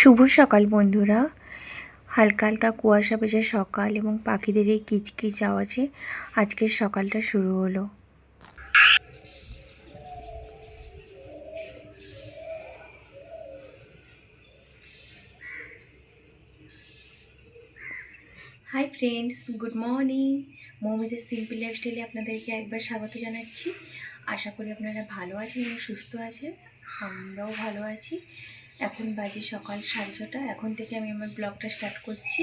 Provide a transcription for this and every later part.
শুভ সকাল বন্ধুরা। হালকা হালকা কুয়াশা ভেজা সকাল এবং পাখিদের এই কিচকিচ আওয়াজে আজকের সকালটা শুরু হলো। Hi friends, good morning. মৌমিদের সিম্পল লাইফস্টাইলে আপনাদেরকে একবার স্বাগত জানাচ্ছি। আশা করি আপনারা ভালো আছেন এবং সুস্থ আছেন। আমরাও ভালো আছি। এখন বাজে সকাল 6:30। এখন থেকে আমি আমার ব্লগটা স্টার্ট করছি।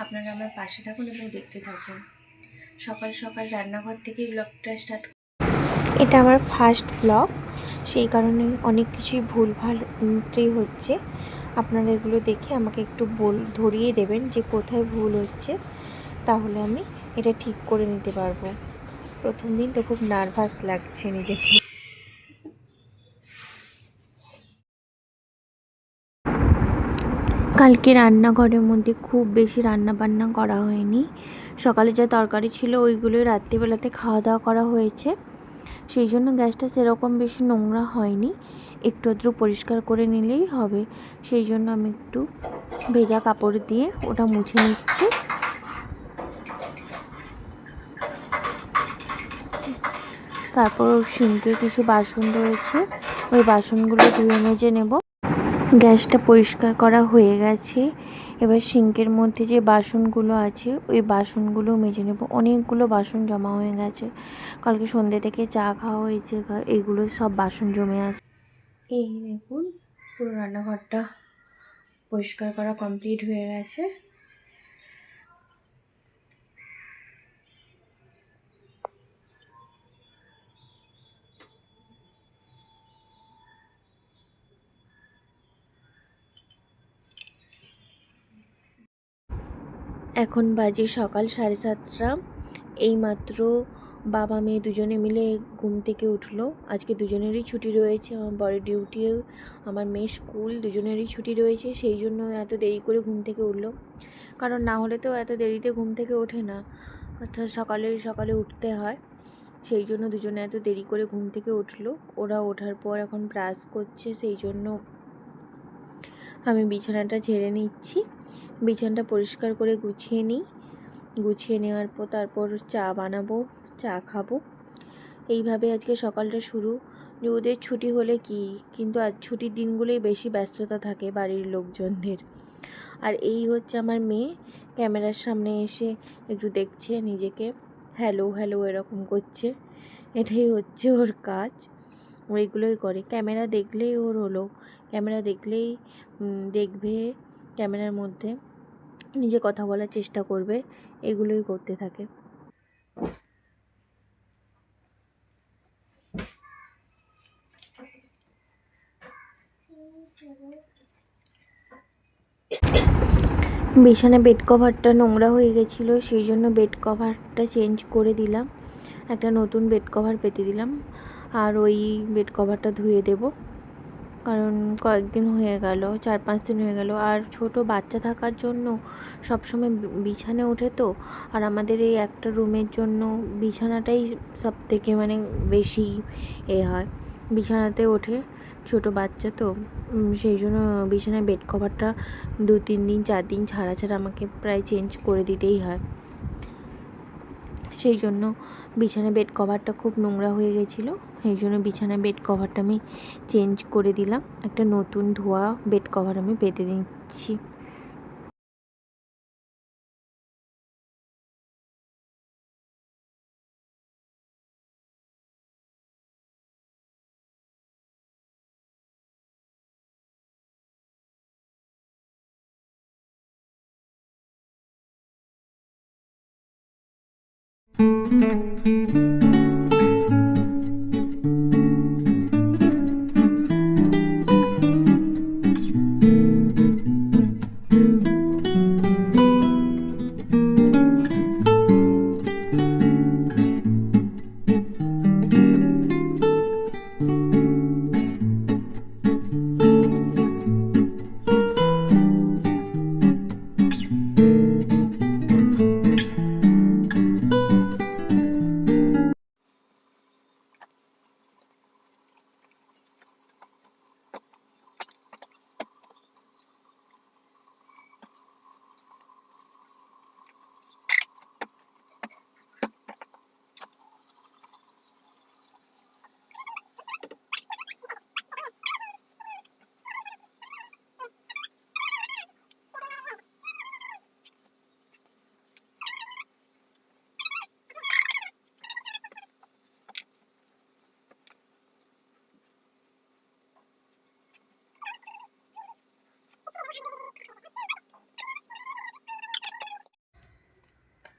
আপনারা আমার পাশে থাকুন এবং দেখতে থাকুন। সকাল সকাল রান্নাঘর থেকে ব্লগটা স্টার্ট। এটা আমার ফার্স্ট ব্লগ, সেই কারণে অনেক কিছুই ভুলভালটাই হচ্ছে। আপনারা এগুলো দেখে আমাকে একটু ধরিয়ে দেবেন যে কোথায় ভুল হচ্ছে, তাহলে আমি এটা ঠিক করে নিতে পারবো। প্রথম দিন তো খুব নার্ভাস লাগছে নিজেকে। কালকে রান্নাঘরের মধ্যে খুব বেশি রান্না বান্না করা হয়নি। সকালে যা তরকারি ছিল ওইগুলোই রাত্রিবেলাতে খাওয়া দাওয়া করা হয়েছে, সেই জন্য গ্যাসটা সেরকম বেশি নোংরা হয়নি। একটু আধটু পরিষ্কার করে নিলেই হবে। সেই জন্য আমি একটু ভেজা কাপড় দিয়ে ওটা মুছে নিচ্ছি। তারপর সিঙ্কে কিছু বাসন রয়েছে, ওই বাসনগুলো ধুয়ে মেজে নেব। গ্যাসটা পরিষ্কার করা হয়ে গেছে। এবার সিঙ্কের মধ্যে যে বাসনগুলো আছে ওই বাসনগুলো মেজে নেব। অনেকগুলো বাসন জমা হয়ে গেছে, কালকে সন্ধ্যে থেকে চা খাওয়া হয়েছে, এইগুলো সব বাসন জমে আছে। এই দেখুন, পুরো রান্নাঘরটা পরিষ্কার করা কমপ্লিট হয়ে গেছে। এখন বাজে সকাল 7:30। এইমাত্র বাবা মেয়ে দুজনে মিলে ঘুম থেকে উঠলো। আজকে দুজনেরই ছুটি রয়েছে, আমার বরের ডিউটি, আমার মেয়ে স্কুল, দুজনেরই ছুটি রয়েছে। সেই জন্য এত দেরি করে ঘুম থেকে উঠলো, কারণ না হলে তো এত দেরিতে ঘুম থেকে ওঠে না, অর্থাৎ সকালে সকালে উঠতে হয়। সেই জন্য দুজনে এত দেরি করে ঘুম থেকে উঠলো। ওরা ওঠার পর এখন ব্রাশ করছে, সেই জন্য আমি বিছানাটা ঝেড়ে নিচ্ছি। বিছানাটা পরিষ্কার করে গুছিয়ে নিই। গুছিয়ে নেওয়ার পর তারপর চা বানাবো, চা খাবো। এইভাবে আজকে সকালটা শুরু। যে ওদের ছুটি হলে কি, কিন্তু আজ ছুটির দিনগুলোই বেশি ব্যস্ততা থাকে বাড়ির লোকজনদের। আর এই হচ্ছে আমার মেয়ে, ক্যামেরার সামনে এসে একটু দেখছে নিজেকে, হ্যালো হ্যালো এরকম করছে। এটাই হচ্ছে ওর কাজ, ওইগুলোই করে। ক্যামেরা দেখলেই ওর হলো, ক্যামেরা দেখলেই দেখবে, ক্যামেরার মধ্যে নিজে কথা বলার চেষ্টা করবে, এগুলোই করতে থাকে। বিছানা বেড কভারটা নোংরা হয়ে গেছিলো, সেই জন্য বেড কভারটা চেঞ্জ করে দিলাম, একটা নতুন বেড কভার পেতে দিলাম। আর ওই বেড কভারটা ধুয়ে দেব, কারণ কয়েকদিন হয়ে গেল, 4-5 দিন হয়ে গেল। আর ছোট বাচ্চা থাকার জন্য সবসময় বিছানে ওঠে তো, আর আমাদের এই একটা রুমের জন্য বিছানাটাই সব থেকে মানে বেশি হয়, বিছানাতে ওঠে। ছোট বাচ্চা তো, সেই জন্য বিছানায় বেড কভারটা 2-3 দিন 4 দিন ছাড়া ছাড়া আমাকে প্রায় চেঞ্জ করে দিতেই হয়। সেই জন্য বিছানা বেড কভারটা খুব নোংরা হয়ে গেছিলো, সেই জন্য বিছানা বেড কভারটা আমি চেঞ্জ করে দিলাম। একটা নতুন ধোয়া বেড কভার আমি পেতে দিচ্ছি।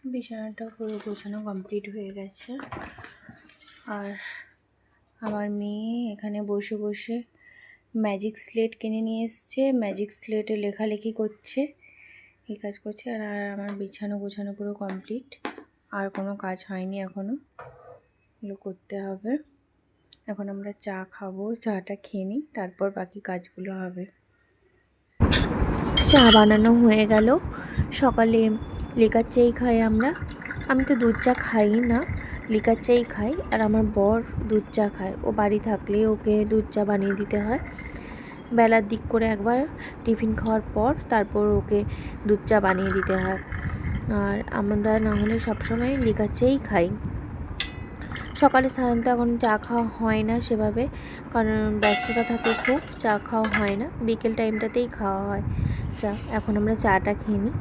বিছানাটা পুরো গোছানো কমপ্লিট হয়ে গেছে। আর আমার মেয়ে এখানে বসে বসে ম্যাজিক স্লেট কিনে নিয়ে এসছে, ম্যাজিক স্লেটে লেখালেখি করছে, এই কাজ করছে। আর আমার বিছানা গোছানো পুরো কমপ্লিট, আর কোনো কাজ হয়নি এখনও, এগুলো করতে হবে। এখন আমরা চা খাবো, চাটা খেয়ে নিই, তারপর বাকি কাজগুলো হবে। চা বানানো হয়ে গেল। সকালে লিকার চাই খাই আমরা, আমি তো দুধ চা খাই না, লিকার চাই খাই। আর আমার বর দুধ চা খায়, ও বাড়ি থাকলে ওকে দুধ চা বানিয়ে দিতে হয় বেলার দিক করে একবার, টিফিন খাওয়ার পর তারপর ওকে দুধ চা বানিয়ে দিতে হয়। আর আমরা না হলে সবসময় লিকার চাই খাই। সকালে সাধারণত এখন চা খাওয়া হয় না সেভাবে, কারণ ব্যস্ততা থাকে খুব, চা খাওয়া হয় না, বিকেল টাইমটাতেই খাওয়া হয় চা। এখন আমরা চাটা খেয়ে নিই।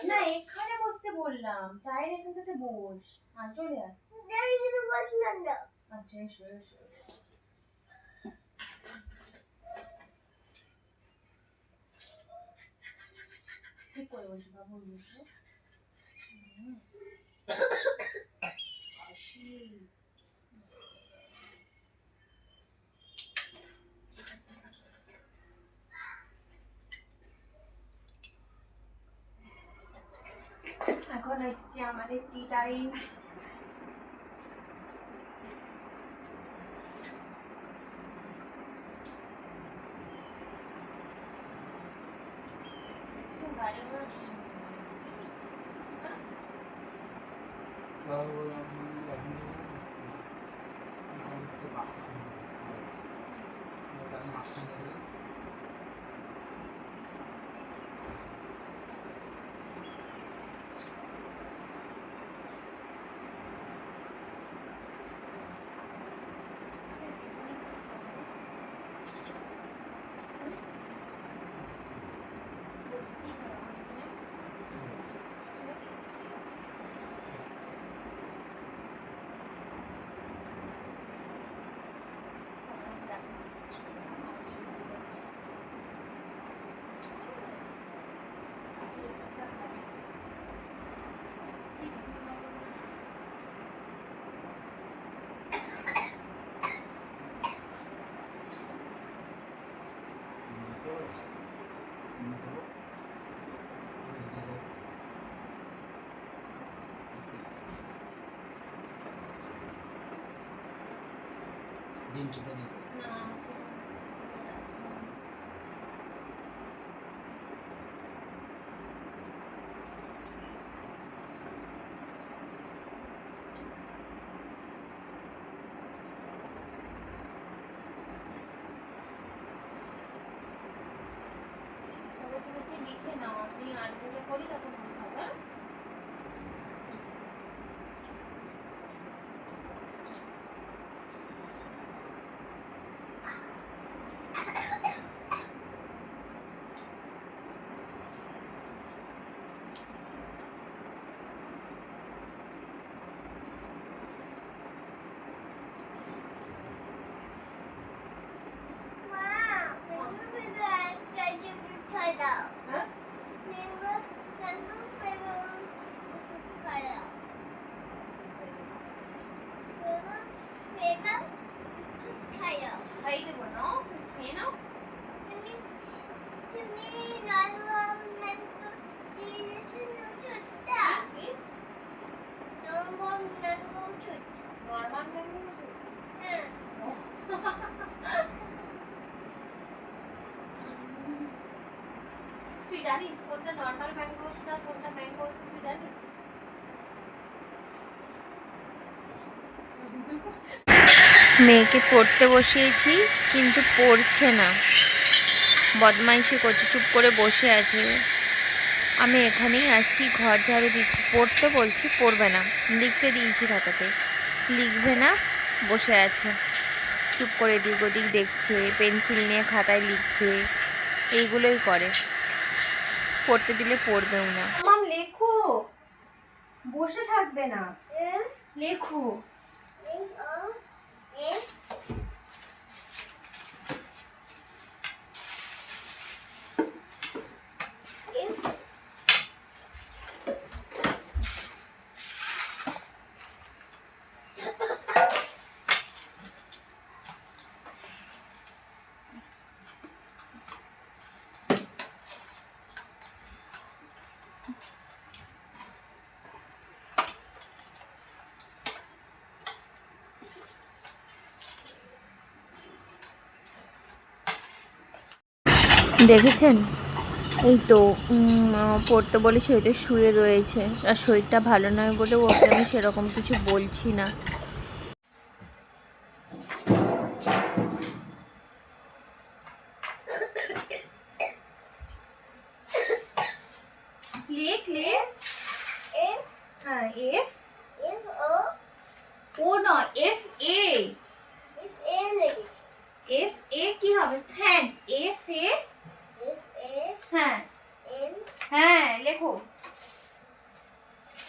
না এখানে বসতে বললাম, চায়ের এখানটাতে বস। চলে আয়। আচ্ছা এসো এসো। ঠিক করে বসো বাবু, বসে। এখন হচ্ছে আমাদের টি টাইম। লিখে নাও, আমি আর্টগুলো করি তখন হবে। তুই জানিস কোনটা নরমাল ম্যাঙ্গো না কোনটা ম্যাঙ্গো তুই জানিস? মেয়েকে পড়তে বসিয়েছি কিন্তু পড়ছে না, বদমাইশি করছে, চুপ করে বসে আছে। আমি এখানেই আছি, ঘর ঝাড়ু দিচ্ছি, পড়তে বলছি পড়বে না, লিখতে দিয়েছি খাতাতে, লিখবে না, বসে আছে চুপ করে, এদিক ওদিক দেখছে, পেন্সিল নিয়ে খাতায় লিখবে, এইগুলোই করে, পড়তে দিলে পড়বেও না। মাম লেখো, বসে থাকবে না, লেখো। দেখেছেন? এই তো পড়তে বলেছি, ওই তো শুয়ে রয়েছে। আর শরীরটা ভালো নয় বলে ওকে আমি সেরকম কিছু বলছি না। কি হবে? ফ্যান। এফ এ। হ্যাঁ হ্যাঁ, লেখো।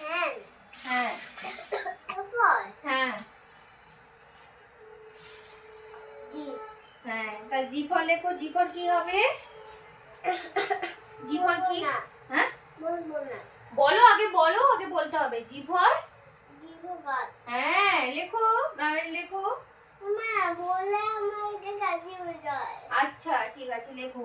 হ্যাঁ হ্যাঁ হ্যাঁ, তা জি ফর লেখো। জি ফর কি হবে? জি ফর কি? হ্যাঁ বলো, আগে বলো, আগে বলতে হবে। G for. হ্যাঁ লেখো, গার্ল লেখো। আচ্ছা ঠিক আছে, লেখো।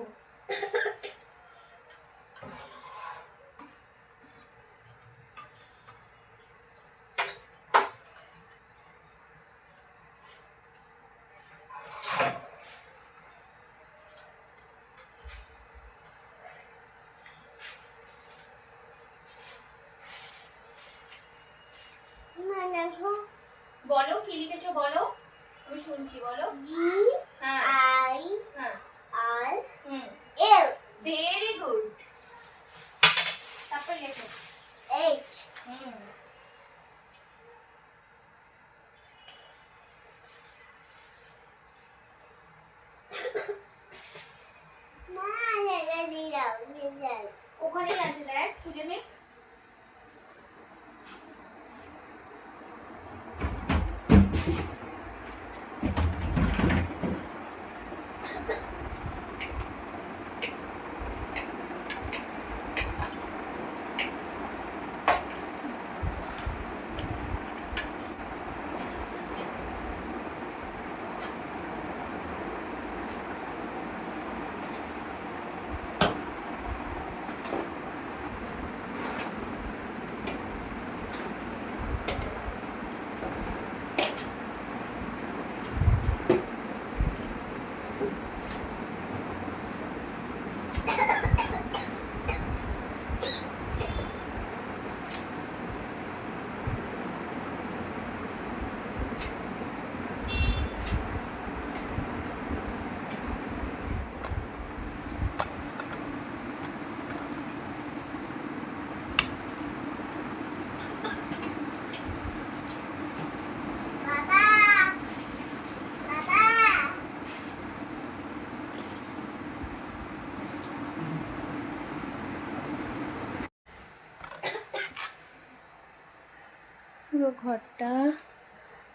বলো কি লিখেছো, বলো, আমি শুনছি, বলো। G I R L. Very good. তারপর লেখো এইচ। ওখানেই আছে, দেখ, খুঁজে নে। পুরো ঘরটা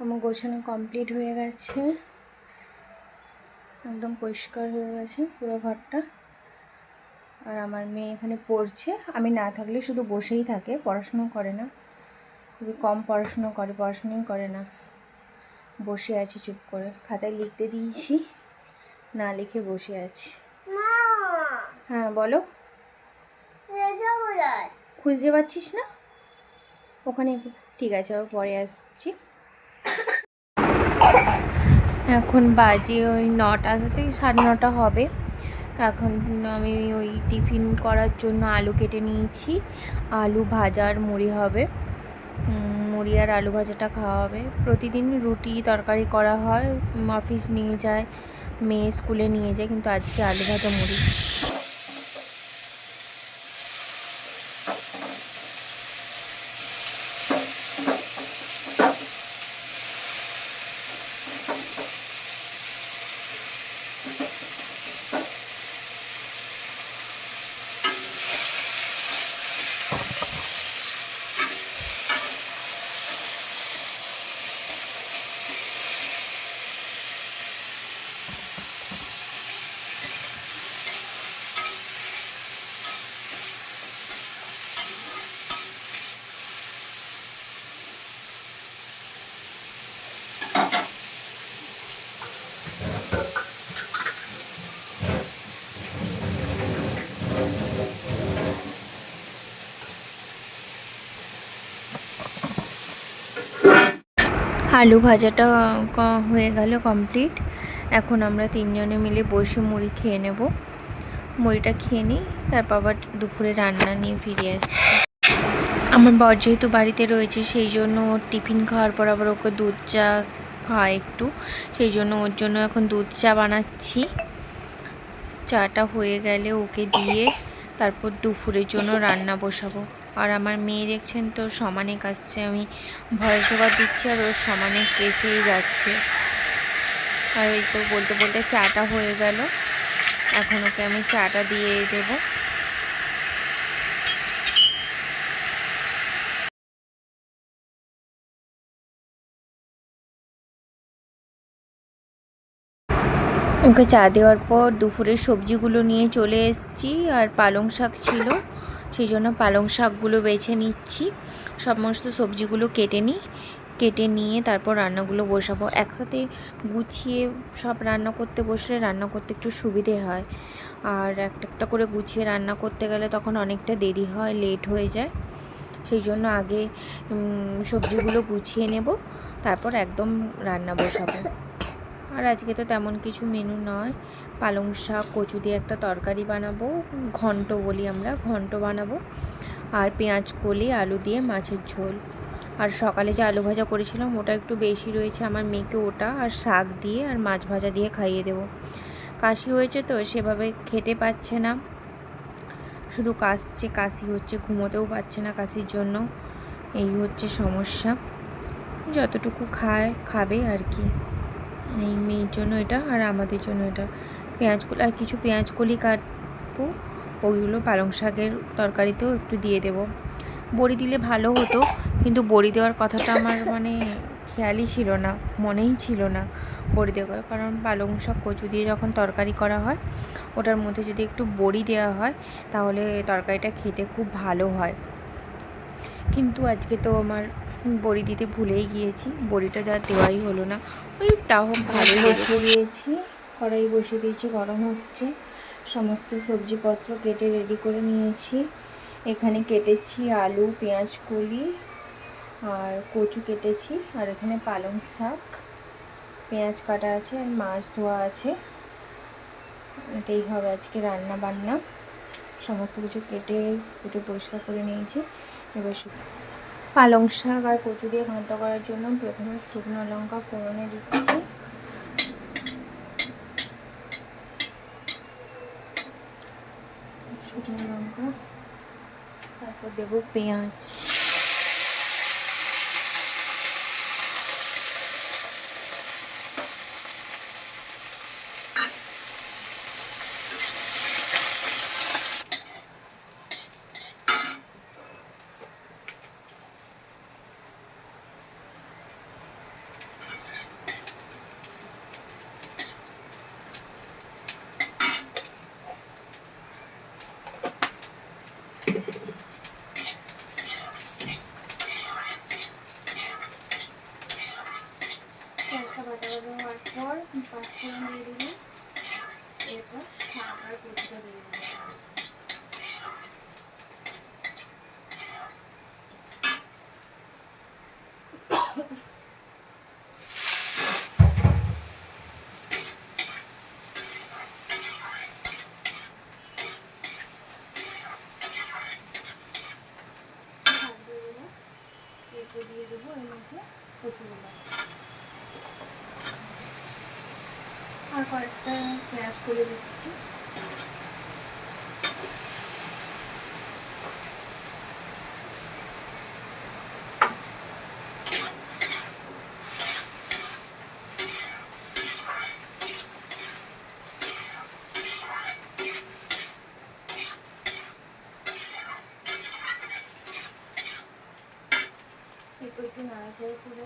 আমার গোছানো কমপ্লিট হয়ে গেছে, একদম পরিষ্কার হয়ে গেছে পুরো ঘরটা। আর আমার মেয়ে এখানে পড়ছে, আমি না থাকলে শুধু বসেই থাকে, পড়াশুনো করে না, খুবই কম পড়াশুনো করে, পড়াশুনোই করে না, বসে আছে চুপ করে। খাতায় লিখতে দিয়েছি, না লিখে বসে আছে। হ্যাঁ বলো। খুঁজতে পারছিস না? ওখানে, ঠিক আছে, আবার পরে আসছি। এখন বাজে ওই 9টা থেকে 9:30 হবে। এখন আমি ওই টিফিন করার জন্য আলু কেটে নিয়েছি, আলু ভাজা আর মুড়ি হবে। মুড়ি আর আলু ভাজাটা খাওয়া হবে। প্রতিদিন রুটি তরকারি করা হয়, অফিস নিয়ে যায়, মেয়ে স্কুলে নিয়ে যায়, কিন্তু আজকে আলু ভাজা মুড়ি। আলু ভাজাটা হয়ে গেল কমপ্লিট। এখন আমরা 3 জনে মিলে বসে মুড়ি খেয়ে নেব। মুড়িটা খেয়ে নিই, তারপর আবার দুপুরে রান্না নিয়ে ফিরে আসছি। আমার বর যেহেতু বাড়িতে রয়েছে সেই জন্য ওর টিফিন খাওয়ার পর আবার ওকে দুধ চা খায় একটু, সেই জন্য ওর জন্য এখন দুধ চা বানাচ্ছি। চাটা হয়ে গেলে ওকে দিয়ে তারপর দুপুরের জন্য রান্না বসাবো। আর আমার মেয়ে দেখছেন তো সমানে কাশছে, আমি ভয়েস ওভার দিচ্ছি আর ওর সমানে কেসেই যাচ্ছে। আর এই তো বলতে বলতে চাটা হয়ে গেল, এখন ওকে আমি চাটা দিয়ে দেবো। ওকে চা দেওয়ার পর দুপুরের সবজিগুলো নিয়ে চলে এসেছি, আর পালং শাক ছিল সেই জন্য পালং শাকগুলো বেছে নিচ্ছি। সমস্ত সবজিগুলো কেটে নিয়ে তারপর রান্নাগুলো বসাবো। একসাথে গুছিয়ে সব রান্না করতে বসলে রান্না করতে একটু সুবিধে হয়, আর একটা একটা করে গুছিয়ে রান্না করতে গেলে তখন অনেকটা দেরি হয়, লেট হয়ে যায়। সেই জন্য আগে সবজিগুলো গুছিয়ে নেব, তারপর একদম রান্না বসাবো। আর আজকে তো তেমন কিছু মেনু নয়, পালং শাক কচু দিয়ে একটা তরকারি বানাবো, ঘন্ট বলি আমরা, ঘন্ট বানাবো। আর পেঁয়াজ কলি আলু দিয়ে মাছের ঝোল। আর সকালে যে আলু ভাজা করেছিলাম ওটা একটু বেশি রয়েছে, আমার মেয়েকে ওটা আর শাক দিয়ে আর মাছ ভাজা দিয়ে খাইয়ে দেবো। কাশি হয়েছে তো সেভাবে খেতে পাচ্ছে না, শুধু কাশি হচ্ছে, ঘুমোতেও পারছে না কাশির জন্য। এই হচ্ছে সমস্যা, যতটুকু খাবে আর কি। এই মেয়ের জন্য এটা আর আমাদের জন্য এটা। পেঁয়াজকলি আর কিছু পেঁয়াজকলি কাটবো, ওইগুলো পালং শাকের তরকারিতেও একটু দিয়ে দেব। বড়ি দিলে ভালো হতো, কিন্তু বড়ি দেওয়ার কথাটা আমার খেয়ালই ছিল না, মনেই ছিল না বড়ি দেওয়ার। কারণ পালং শাক কচু দিয়ে যখন তরকারি করা হয় ওটার মধ্যে যদি একটু বড়ি দেওয়া হয় তাহলে তরকারিটা খেতে খুব ভালো হয়। কিন্তু আজকে তো আমার বড়ি দিতে ভুলেই গিয়েছি, বড়িটা যা দেওয়াই হলো না। ওই তাও ভালোই বসিয়ে দিয়েছি, কড়াই বসিয়ে দিয়েছি, গরম হচ্ছে। সমস্ত সবজিপত্র কেটে রেডি করে নিয়েছি। এখানে কেটেছি আলু, পেঁয়াজ কলি আর কচু কেটেছি, আর এখানে পালং শাক, পেঁয়াজ কাটা আছে আর মাছ ধোয়া আছে। এটাই হবে আজকে রান্না বান্না। সমস্ত কিছু কেটে পরিষ্কার করে নিয়েছি। এবার পালং শাক আর কচু দিয়ে ঘন্ট করার জন্য প্রথমে শুকনো লঙ্কা ফোড়নে দিচ্ছি। শুকনো লঙ্কা, তারপর দেবো পেঁয়াজ। বাটা হওয়ার পর পাঁচফোড়ন দিয়ে দিবি, এরপর শাক আর কচুটা দিয়ে দিবি। এরপর দিয়ে দেবো এর মধ্যে কচুগুলো আর কয়েকটা পেঁয়াজ করে দিচ্ছি। এরপর একটু নাড়াচাড়া করে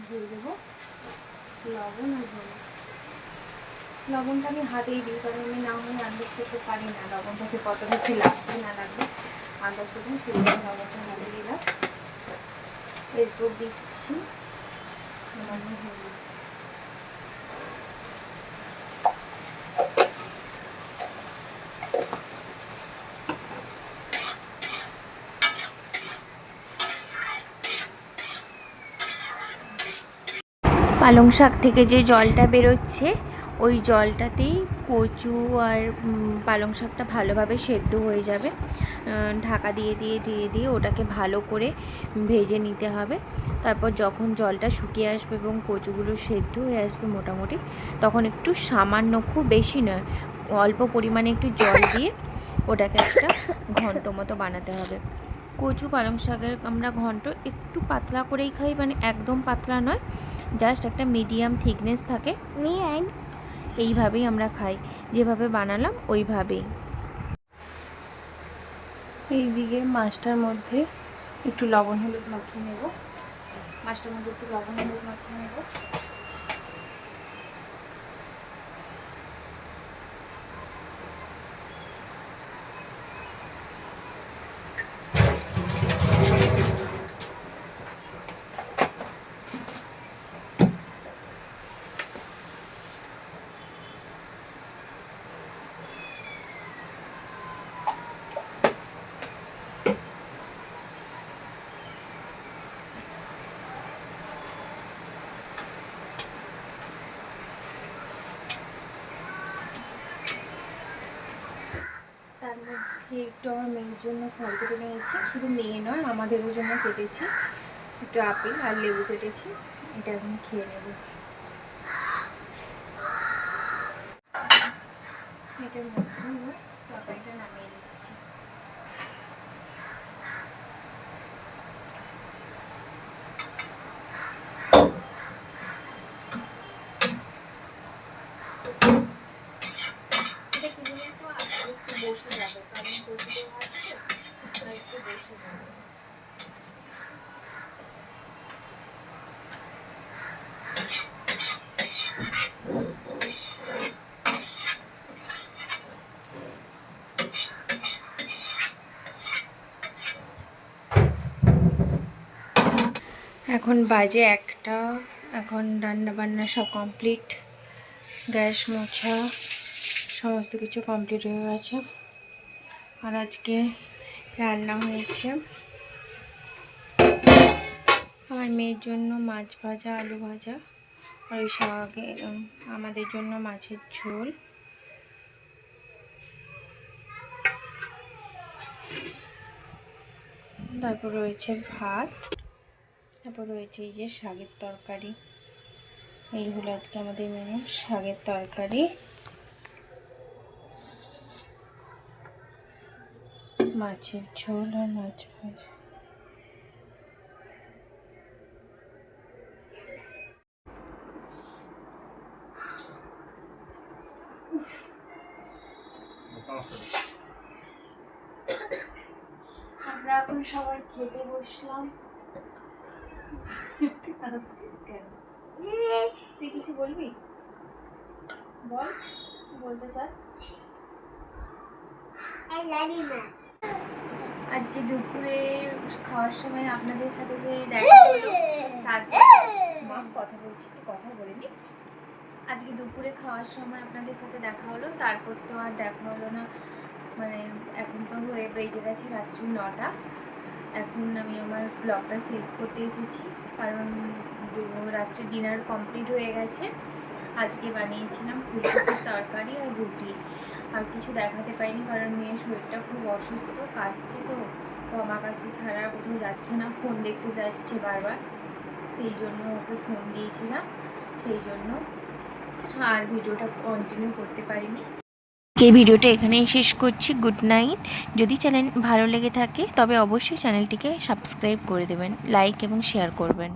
দিয়ে দেবো লবণ আর হলুদ। লবণটা আমি হাতেই দিই, কারণ আমি না হলে আন্দাজ করতে পারি না লবণটাকে কতটা কি লাগবে না লাগবে। আন্দাজ করতে সেই জন্য লবণটা হাতে দিলাম। এরপর দিচ্ছি হলুদ। পালং শাক থেকে যে জলটা বেরোচ্ছে ওই জলটাতেই কচু আর পালং শাকটা ভালোভাবে সেদ্ধ হয়ে যাবে। ঢাকা দিয়ে দিয়ে ওটাকে ভালো করে ভেজে নিতে হবে। তারপর যখন জলটা শুকিয়ে আসবে এবং কচুগুলো সেদ্ধ হয়ে আসবে মোটামুটি, তখন একটু সামান্য, খুব বেশি নয়, অল্প পরিমাণে একটু জল দিয়ে ওটাকে একটা ঘন্ট মতো বানাতে হবে। কচু পালং শাকের আমরা ঘন্ট একটু পাতলা করেই খাই, মানে একদম পাতলা নয়, জাস্ট একটা মিডিয়াম থিকনেস থাকে, এইভাবেই আমরা খাই। যেভাবে বানালাম ওইভাবেই। এইদিকে মাছটার মধ্যে একটু লবণ হলুদ মাখিয়ে নেব। মাছটার মধ্যে একটু লবণ হলুদ মাখিয়ে নেব। তার মধ্যে একটু আমার মেয়ের জন্য ফল কেটে নিয়েছি, শুধু মেয়ে নয় আমাদেরও জন্য কেটেছি, একটু আপেল আর লেবু কেটেছি। এটা এখন খেয়ে নেব। এটার মধ্যে তরকারিটা নামিয়ে দিচ্ছি। এটা কি বলুন তো, একটু বসে যাবে, কারণ কচু আছে একটু বসে যাবে। এখন বাজে 1টা। এখন রান্না বান্না সব কমপ্লিট, গ্যাস মোছা সমস্ত কিছু কমপ্লিট হয়ে গেছে। আর আজকে রান্না হয়েছে আমার মেয়ের জন্য মাছ ভাজা, আলু ভাজা, আর ওই শাকে আমাদের জন্য মাছের ঝোল। তারপর রয়েছে ভাত, তারপর রয়েছে এই যে শাকের তরকারি। এই হলো আজকে আমাদের মেনু, শাকের তরকারি, মাছের ঝোল আর মাছ ভাজা। আমরা এখন সবাই খেতে বসলাম। তুই কিছু বলবি? বল, কি বলতে চাস? আজকে দুপুরে খাওয়ার সময় আপনাদের সাথে যে দেখা হলো, তারপর কথা বলছি, একটু কথা বলে নি। আজকে দুপুরে খাওয়ার সময় আপনাদের সাথে দেখা হলো, তারপর তো আর দেখা হলো না। মানে এখন তো বেজে গেছে রাত্রি 9টা। এখন আমি আমার ব্লগটা শেষ করতে এসেছি, কারণ রাত্রে ডিনার কমপ্লিট হয়ে গেছে। আজকে বানিয়েছিলাম ফুলকপির তরকারি আর রুটি। আর কিছু দেখাতে পারিনি, কারণ মেয়ের শরীরটা খুব অসুস্থ, কাশছে, তো আমার কাছে ছাড়া কোথাও যাচ্ছে না, ফোন দেখতে যাচ্ছে বারবার, সেই জন্য ওকে ফোন দিয়েছিলাম, সেই জন্য আর ভিডিওটা কন্টিনিউ করতে পারিনি। এই ভিডিওটা এখানেই শেষ করছি। Good night. যদি চ্যানেল ভালো লেগে থাকে তবে অবশ্যই চ্যানেলটিকে সাবস্ক্রাইব করে দেবেন, লাইক এবং শেয়ার করবেন।